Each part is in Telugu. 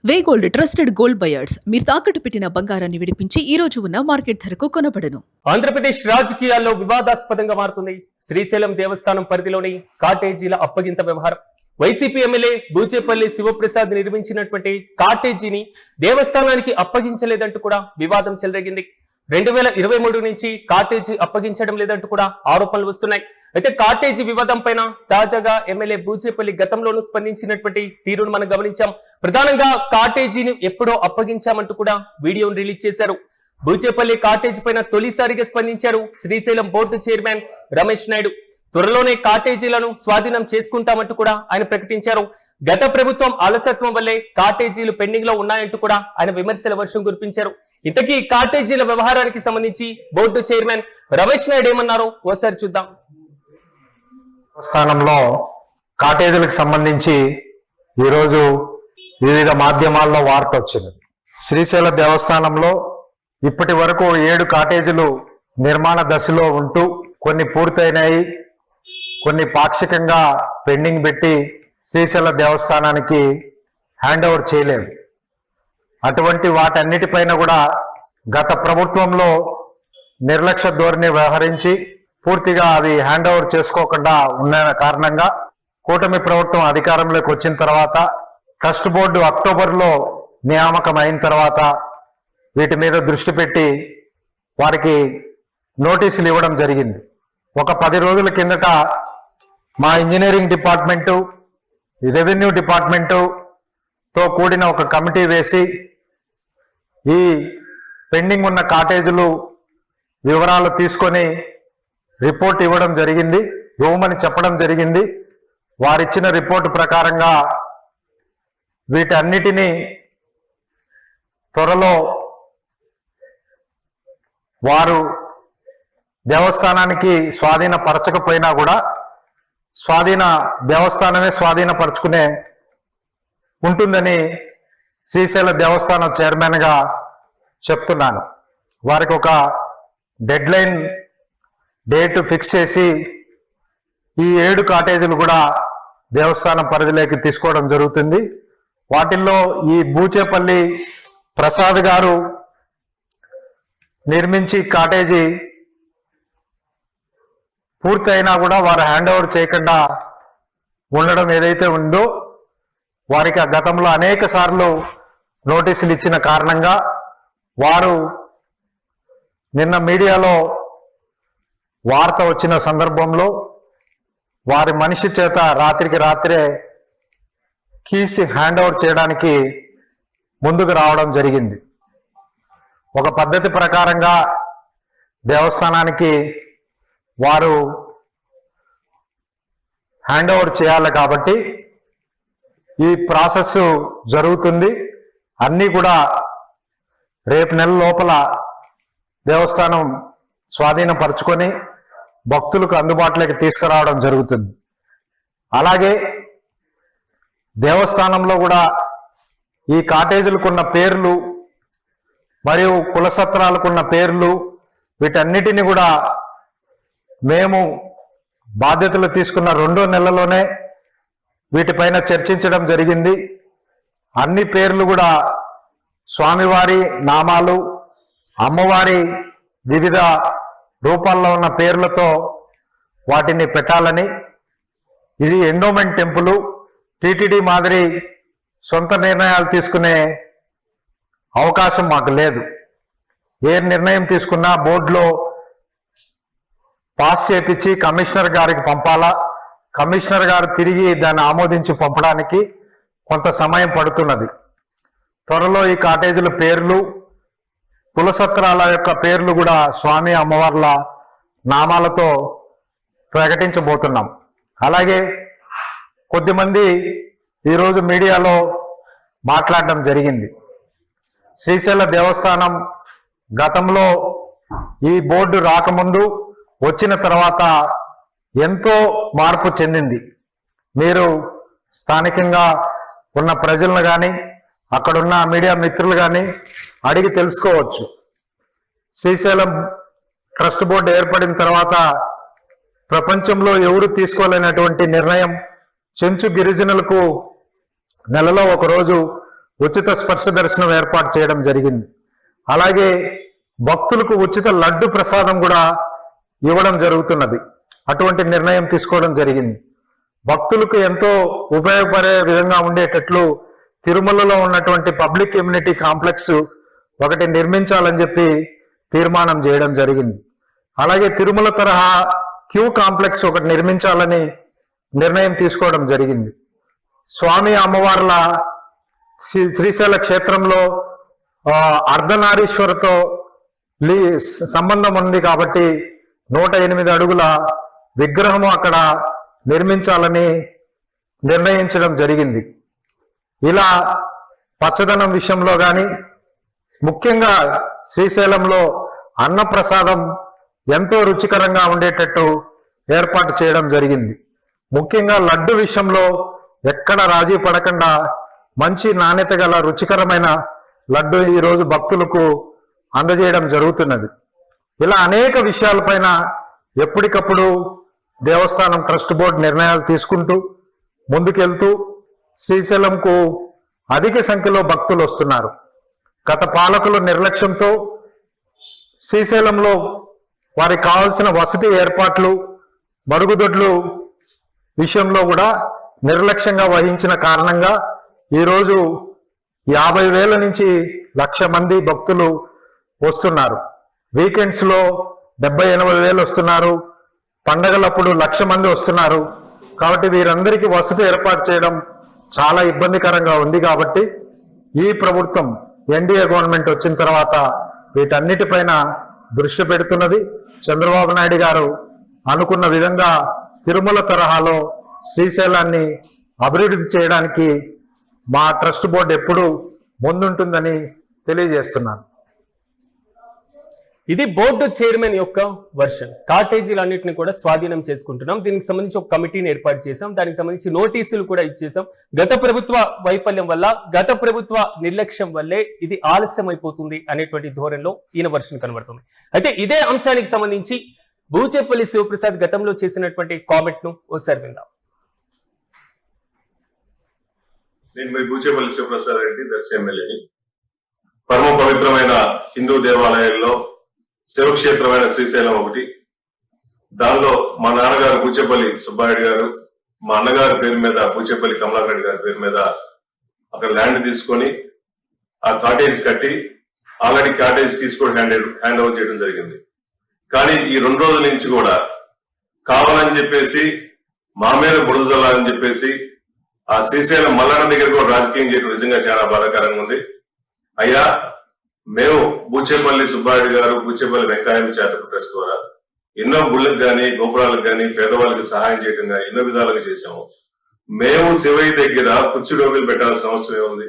వే గోల్డ్ ట్రస్టెడ్ గోల్డ్ బయర్స్ మీరు తాకట్టు పెట్టిన బంగారాన్ని విడిపించి ఈ రోజు ఉన్న మార్కెట్ ధరకు కొనబడను. ఆంధ్రప్రదేశ్ రాజకీయాల్లో వివాదాస్పదంగా మారుతుంది శ్రీశైలం దేవస్థానం పరిధిలోని కాటేజీల అప్పగింత వ్యవహారం. వైసీపీ ఎమ్మెల్యే బూచేపల్లి శివప్రసాద్ నిర్మించినటువంటి కాటేజీని దేవస్థానానికి అప్పగించలేదంటూ కూడా వివాదం చెలరేగింది. 2023 నుంచి కాటేజీ అప్పగించడం లేదంటూ కూడా ఆరోపణలు వస్తున్నాయి. అయితే కాటేజీ వివాదం పైన తాజాగా ఎమ్మెల్యే బూచేపల్లి గతంలోనూ స్పందించినటువంటి తీరును మనం గమనించాం. ప్రధానంగా కాటేజీని ఎప్పుడో అప్పగించామంటూ కూడా వీడియోను రిలీజ్ చేశారు. బూచేపల్లి కాటేజీ పైన తొలిసారిగా స్పందించారు శ్రీశైలం బోర్డు చైర్మన్ రమేష్ నాయుడు. త్వరలోనే కాటేజీలను స్వాధీనం చేసుకుంటామంటూ కూడా ఆయన ప్రకటించారు. గత ప్రభుత్వం అలసత్వం వల్లే కాటేజీలు పెండింగ్ లో ఉన్నాయంటూ కూడా ఆయన విమర్శల వర్షం కురిపించారు. ఇంతకీ కాటేజీల వ్యవహారానికి సంబంధించి బోర్డు చైర్మన్ రమేష్ నాయుడు ఏమన్నారో ఓసారి చూద్దాం. స్థానంలో కాటేజీలకు సంబంధించి ఈరోజు వివిధ మాధ్యమాల్లో వార్త వచ్చింది. శ్రీశైల దేవస్థానంలో ఇప్పటి వరకు 7 కాటేజీలు నిర్మాణ దశలో ఉంటూ కొన్ని పూర్తయినాయి, కొన్ని పాక్షికంగా పెండింగ్ పెట్టి శ్రీశైల దేవస్థానానికి హ్యాండ్ ఓవర్ చేయలేము. అటువంటి వాటన్నిటిపైన కూడా గత ప్రభుత్వంలో నిర్లక్ష్య ధోరణి వ్యవహరించి పూర్తిగా అవి హ్యాండ్ ఓవర్ చేసుకోకుండా ఉన్న కారణంగా కూటమి ప్రభుత్వం అధికారంలోకి వచ్చిన తర్వాత ట్రస్ట్ బోర్డు అక్టోబర్లో నియామకం అయిన తర్వాత వీటి మీద దృష్టి పెట్టి వారికి నోటీసులు ఇవ్వడం జరిగింది. ఒక 10 రోజుల కిందట మా ఇంజనీరింగ్ డిపార్ట్మెంటు, రెవెన్యూ డిపార్ట్మెంటుతో కూడిన ఒక కమిటీ వేసి ఈ పెండింగ్ ఉన్న కాటేజీలు వివరాలు తీసుకొని రిపోర్ట్ ఇవ్వడం జరిగింది, ఇవ్వమని చెప్పడం జరిగింది. వారిచ్చిన రిపోర్టు ప్రకారంగా వీటన్నిటినీ త్వరలో వారు దేవస్థానానికి స్వాధీనపరచకపోయినా కూడా దేవస్థానమే స్వాధీనపరచుకునే ఉంటుందని శ్రీశైల దేవస్థానం చైర్మన్గా చెప్తున్నాను. వారికి ఒక డెడ్ లైన్ డేట్ ఫిక్స్ చేసి ఈ 7 కాటేజీలు కూడా దేవస్థానం పరిధిలోకి తీసుకోవడం జరుగుతుంది. వాటిల్లో ఈ బూచేపల్లి ప్రసాద్ గారు నిర్మించి కాటేజీ పూర్తయినా కూడా వారు హ్యాండ్ ఓవర్ చేయకుండా ఉండడం ఏదైతే ఉందో, వారికి ఆ గతంలో అనేక సార్లు నోటీసులు ఇచ్చిన కారణంగా వారు నిన్న మీడియాలో వార్త వచ్చిన సందర్భంలో వారి మనిషి చేత రాత్రికి రాత్రే కీస్ హ్యాండ్ ఓవర్ చేయడానికి ముందుకు రావడం జరిగింది. ఒక పద్ధతి ప్రకారంగా దేవస్థానానికి వారు హ్యాండ్ ఓవర్ చేయాలి కాబట్టి ఈ ప్రాసెస్ జరుగుతుంది. అన్నీ కూడా రేపు నెల లోపల దేవస్థానం స్వాధీనపరచుకొని భక్తులకు అందుబాటులోకి తీసుకురావడం జరుగుతుంది. అలాగే దేవస్థానంలో కూడా ఈ కాటేజీలకున్న పేర్లు మరియు కులసత్రాలకున్న పేర్లు వీటన్నిటిని కూడా మేము బాధ్యతలు తీసుకున్న 2 నెలల్లోనే వీటిపైన చర్చించడం జరిగింది. అన్ని పేర్లు కూడా స్వామివారి నామాలు, అమ్మవారి వివిధ రూపాల్లో ఉన్న పేర్లతో వాటిని పెట్టాలని, ఇది ఎండోమెంట్ టెంపుల్, టీటీడీ మాదిరి సొంత నిర్ణయాలు తీసుకునే అవకాశం మాకు లేదు. ఏ నిర్ణయం తీసుకున్నా బోర్డులో పాస్ చేపించి కమిషనర్ గారికి పంపాలా, కమిషనర్ గారు తిరిగి దాన్ని ఆమోదించి పంపడానికి కొంత సమయం పడుతున్నది. త్వరలో ఈ కాటేజీల పేర్లు, కులసత్రాల యొక్క పేర్లు కూడా స్వామి అమ్మవార్ల నామాలతో ప్రకటించబోతున్నాం. అలాగే కొద్దిమంది ఈరోజు మీడియాలో మాట్లాడడం జరిగింది. శ్రీశైల దేవస్థానం గతంలో ఈ బోర్డు రాకముందు వచ్చిన తర్వాత ఎంతో మార్పు చెందింది. మీరు స్థానికంగా ఉన్న ప్రజలను కానీ అక్కడున్న మీడియా మిత్రులు కానీ అడిగి తెలుసుకోవచ్చు. శ్రీశైలం ట్రస్ట్ బోర్డు ఏర్పడిన తర్వాత ప్రపంచంలో ఎవరు తీసుకోలేనటువంటి నిర్ణయం చెంచు గిరిజనులకు నెలలో 1 రోజు ఉచిత స్పర్శ దర్శనం ఏర్పాటు చేయడం జరిగింది. అలాగే భక్తులకు ఉచిత లడ్డు ప్రసాదం కూడా ఇవ్వడం జరుగుతున్నది. అటువంటి నిర్ణయం తీసుకోవడం జరిగింది. భక్తులకు ఎంతో ఉపయోగపడే విధంగా ఉండేటట్లు తిరుమలలో ఉన్నటువంటి పబ్లిక్ ఇమ్యూనిటీ కాంప్లెక్స్ ఒకటి నిర్మించాలని చెప్పి తీర్మానం చేయడం జరిగింది. అలాగే తిరుమల తరహా క్యూ కాంప్లెక్స్ ఒకటి నిర్మించాలని నిర్ణయం తీసుకోవడం జరిగింది. స్వామి అమ్మవార్ల శ్రీశైల క్షేత్రంలో అర్ధనారీశ్వరతో సంబంధం ఉంది కాబట్టి 108 అడుగుల విగ్రహము అక్కడ నిర్మించాలని నిర్ణయించడం జరిగింది. ఇలా పచ్చదనం విషయంలో కానీ, ముఖ్యంగా శ్రీశైలంలో అన్నప్రసాదం ఎంతో రుచికరంగా ఉండేటట్టు ఏర్పాటు చేయడం జరిగింది. ముఖ్యంగా లడ్డు విషయంలో ఎక్కడ రాజీ పడకుండా మంచి నాణ్యత గల రుచికరమైన లడ్డు ఈరోజు భక్తులకు అందజేయడం జరుగుతున్నది. ఇలా అనేక విషయాలపైన ఎప్పటికప్పుడు దేవస్థానం ట్రస్ట్ బోర్డు నిర్ణయాలు తీసుకుంటూ ముందుకెళ్తూ శ్రీశైలంకు అధిక సంఖ్యలో భక్తులు వస్తున్నారు. గత పాలకుల నిర్లక్ష్యంతో శ్రీశైలంలో వారికి కావాల్సిన వసతి ఏర్పాట్లు, మరుగుదొడ్లు విషయంలో కూడా నిర్లక్ష్యంగా వహించిన కారణంగా ఈరోజు 50,000 నుంచి 1,00,000 మంది భక్తులు వస్తున్నారు. వీకెండ్స్ లో 70,000-80,000 వస్తున్నారు. పండగలప్పుడు 1,00,000 మంది వస్తున్నారు. కాబట్టి వీరందరికీ వసతి ఏర్పాటు చేయడం చాలా ఇబ్బందికరంగా ఉంది. కాబట్టి ఈ ప్రభుత్వం ఎన్డీఏ గవర్నమెంట్ వచ్చిన తర్వాత వీటన్నిటిపైన దృష్టి పెడుతున్నది. చంద్రబాబు నాయుడు గారు అనుకున్న విధంగా తిరుమల తరహాలో శ్రీశైలాన్ని అభివృద్ధి చేయడానికి మా ట్రస్ట్ బోర్డు ఎప్పుడు ముందుంటుందని తెలియజేస్తున్నాను. ఇది బోర్డు చైర్మన్ యొక్క వర్షన్. కాటేజీలన్నింటినీ కూడా స్వాధీనం చేసుకుంటున్నాం. దీనికి సంబంధించి ఒక కమిటీని ఏర్పాటు చేశాం. దానికి సంబంధించి నోటీసులు కూడా ఇచ్చేసాం. గత ప్రభుత్వ వైఫల్యం వల్ల, గత ప్రభుత్వ నిర్లక్ష్యం వల్లే ఇది ఆలస్యం అయిపోతుంది అనేటువంటి ధోరణిలో ఈయన వర్షన్ కనబడుతుంది. అయితే ఇదే అంశానికి సంబంధించి బూచేపల్లి శివప్రసాద్ గతంలో చేసినటువంటి కామెంట్ ను ఓసారి విందాం. నేను మీ బూచేపల్లి శివప్రసాద్ రెడ్డి, దర్శి ఎమ్మెల్యేని. పరమ పవిత్రమైన హిందూ దేవాలయాల్లో శివక్షేత్రమైన శ్రీశైలం ఒకటి. దానిలో మా నాన్నగారు బూచేపల్లి సుబ్బారెడ్డి గారు, మా అన్నగారి పేరు మీద బూచేపల్లి కమలాకర్ రెడ్డి గారి పేరు మీద అక్కడ ల్యాండ్ తీసుకొని ఆ కాటేజ్ కట్టి ఆల్రెడీ కాటేజ్ తీసుకొని హ్యాండ్ ఓవర్ చేయడం జరిగింది. కానీ ఈ 2 రోజుల నుంచి కూడా కావాలని చెప్పేసి మా మీద బురదలని చెప్పేసి ఆ శ్రీశైలం మల్లన్న దగ్గర కూడా రాజకీయం చేయడం నిజంగా చాలా బాధాకరంగా ఉంది. అయ్యా, మేము బూచేపల్లి సుబ్బారెడ్డి గారు, బూచేపల్లి వెంకయ్య చారిటబుల్ ట్రస్ట్ ద్వారా ఎన్నో గుళ్ళకు కానీ, గోపురాలకు కానీ, పేదవాళ్ళకి సహాయం చేయడం కానీ ఎన్నో విధాలుగా చేశాము. మేము శివయ్య దగ్గర కుర్చీలోకి పెట్టాల్సిన అవసరం ఏముంది?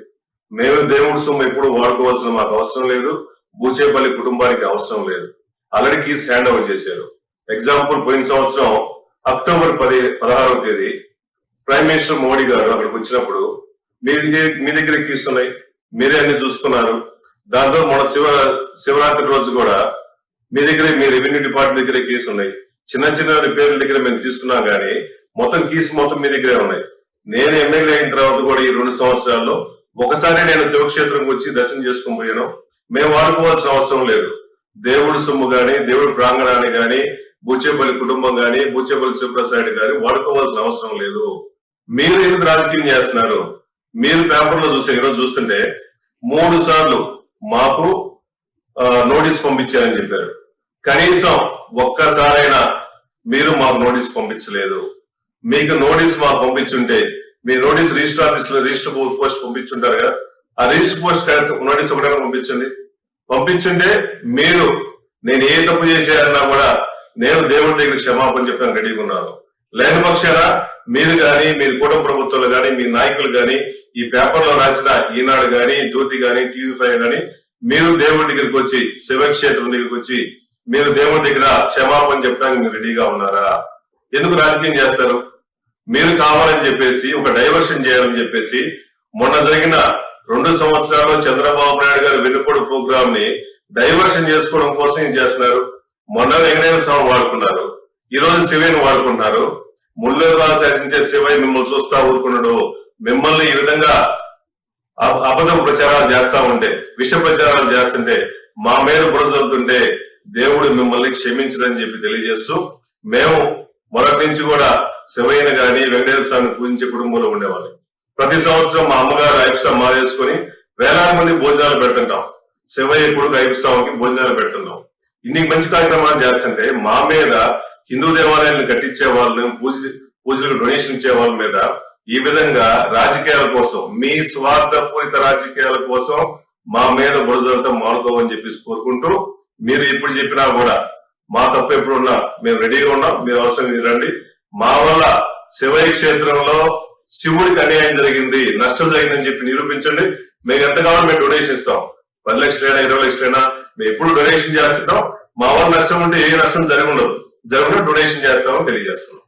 మేము దేవుడి సొమ్ము ఎప్పుడు వాడుకోవాల్సిన మాకు అవసరం లేదు. బూచేపల్లి కుటుంబానికి అవసరం లేదు. ఆల్రెడీ కీస్ హ్యాండ్ ఓవర్ చేశారు. ఎగ్జాంపుల్, పోయిన సంవత్సరం అక్టోబర్ 16వ తేదీ ప్రైమ్ మినిస్టర్ మోడీ గారు అక్కడికి వచ్చినప్పుడు మీ దగ్గర కీస్ ఉన్నాయి, మీరే అన్ని చూసుకున్నారు. దాంతో మన శివరాత్రి రోజు కూడా మీ దగ్గర, మీ రెవెన్యూ డిపార్ట్మెంట్ దగ్గర కీస్ ఉన్నాయి. చిన్న చిన్న రిపేర్ల దగ్గర మేము తీసుకున్నాం కానీ మొత్తం కీస్ మొత్తం మీ దగ్గరే ఉన్నాయి. నేను ఎమ్మెల్యే అయిన తర్వాత కూడా ఈ 2 సంవత్సరాల్లో ఒకసారి నేను శివక్షేత్రంకి వచ్చి దర్శనం చేసుకుని పోయాను. మేము వాడుకోవాల్సిన అవసరం లేదు. దేవుడి సొమ్ము గాని, దేవుడి ప్రాంగణాన్ని గాని, బూచేపల్లి కుటుంబం గాని, బూచేపల్లి శివప్రసాద్ గాని వాడుకోవాల్సిన అవసరం లేదు. మీరు ఎందుకు రాజకీయం చేస్తున్నారు? మీరు పేపర్లో చూస్తే, ఈరోజు చూస్తుంటే 3 సార్లు మాకు నోటీస్ పంపించారని చెప్పారు. కనీసం ఒక్కసారైనా మీరు మాకు నోటీస్ పంపించలేదు. మీకు నోటీస్ మాకు పంపించుంటే మీ నోటీస్ రిజిస్టర్ ఆఫీస్ లో రిజిస్టర్ పోస్ట్ పంపించుంటారు కదా, ఆ రిజిస్టర్ పోస్ట్ నోటీస్ ఒకటైనా పంపించుంటే మీరు నేను ఏ తప్పు చేశారన్నా కూడా నేను దేవుడి దగ్గర క్షమాపణ చెప్పడానికి రెడీగా ఉన్నాను. లేని పక్షాన మీరు కానీ, మీరు కూటమి ప్రభుత్వాలు కానీ, మీ నాయకులు కానీ, ఈ పేపర్లో రాసిన ఈనాడు కానీ, జ్యోతి కానీ, TV5 కానీ మీరు దేవుడి దగ్గరికి వచ్చి, శివక్షేత్రం దగ్గరికి వచ్చి మీరు దేవుడి దగ్గర క్షమాపణ చెప్పడానికి మీరు రెడీగా ఉన్నారా? ఎందుకు రాజకీయం చేస్తారు? మీరు కావాలని చెప్పేసి ఒక డైవర్షన్ చేయాలని చెప్పేసి మొన్న జరిగిన 2 సంవత్సరాల్లో చంద్రబాబు నాయుడు గారు వెన్నుపోడు ప్రోగ్రామ్ ని డైవర్షన్ చేసుకోవడం కోసం ఏం చేస్తున్నారు? మొన్న వెంకటేశ్వర స్వామి వాడుకున్నారు, ఈ రోజు శివయ్యను వాడుకుంటున్నారు. ముళ్ళుగా శాసించే శివయ్య మిమ్మల్ని చూస్తా ఊరుకున్నాడు. మిమ్మల్ని ఈ విధంగా అబద్ధం ప్రచారాలు చేస్తా ఉంటే, విష ప్రచారాలు చేస్తుంటే, మా మీద బురజలుతుంటే దేవుడు మిమ్మల్ని క్షమించడని చెప్పి తెలియజేస్తూ, మేము మొదటి నుంచి కూడా శివయ్యను గాని వెంకటేశ్వర స్వామిని పూజించే కుటుంబంలో ఉండేవాళ్ళం. ప్రతి సంవత్సరం మా అమ్మగారు ఐపుస్వామి మారేసుకొని వేలాది మంది భోజనాలు పెడుతుంటాం. శివయ్య కొడుకు ఐపుస్వామికి భోజనాలు పెడుతున్నాం. ఇన్ని మంచి కార్యక్రమాలు చేస్తుంటే మా మీద హిందూ దేవాలయాలను కట్టించే వాళ్ళని పూజలకు డొనేషన్ ఇచ్చే వాళ్ళ మీద ఈ విధంగా రాజకీయాల కోసం, మీ స్వార్థపూరిత రాజకీయాల కోసం మా మీద బురజలతో మానుకోమని చెప్పేసి కోరుకుంటూ, మీరు ఇప్పుడు చెప్పినా కూడా మా తప్పు ఎప్పుడున్నా మేము రెడీగా ఉన్నాం. మీరు అవసరం రండి. మా వల్ల శివయ్య క్షేత్రంలో శివుడికి అన్యాయం జరిగింది, నష్టం జరిగిందని చెప్పి నిరూపించండి. మేము ఎంత కావాలో మేము డొనేషన్ ఇస్తాం. 10 లక్షలైనా 20 లక్షలైనా మేము ఎప్పుడు డొనేషన్ చేస్తుంటాం. మా వల్ల నష్టం ఉంటే ఏ నష్టం జరగకుండా డొనేషన్ చేస్తామని తెలియజేస్తున్నాం.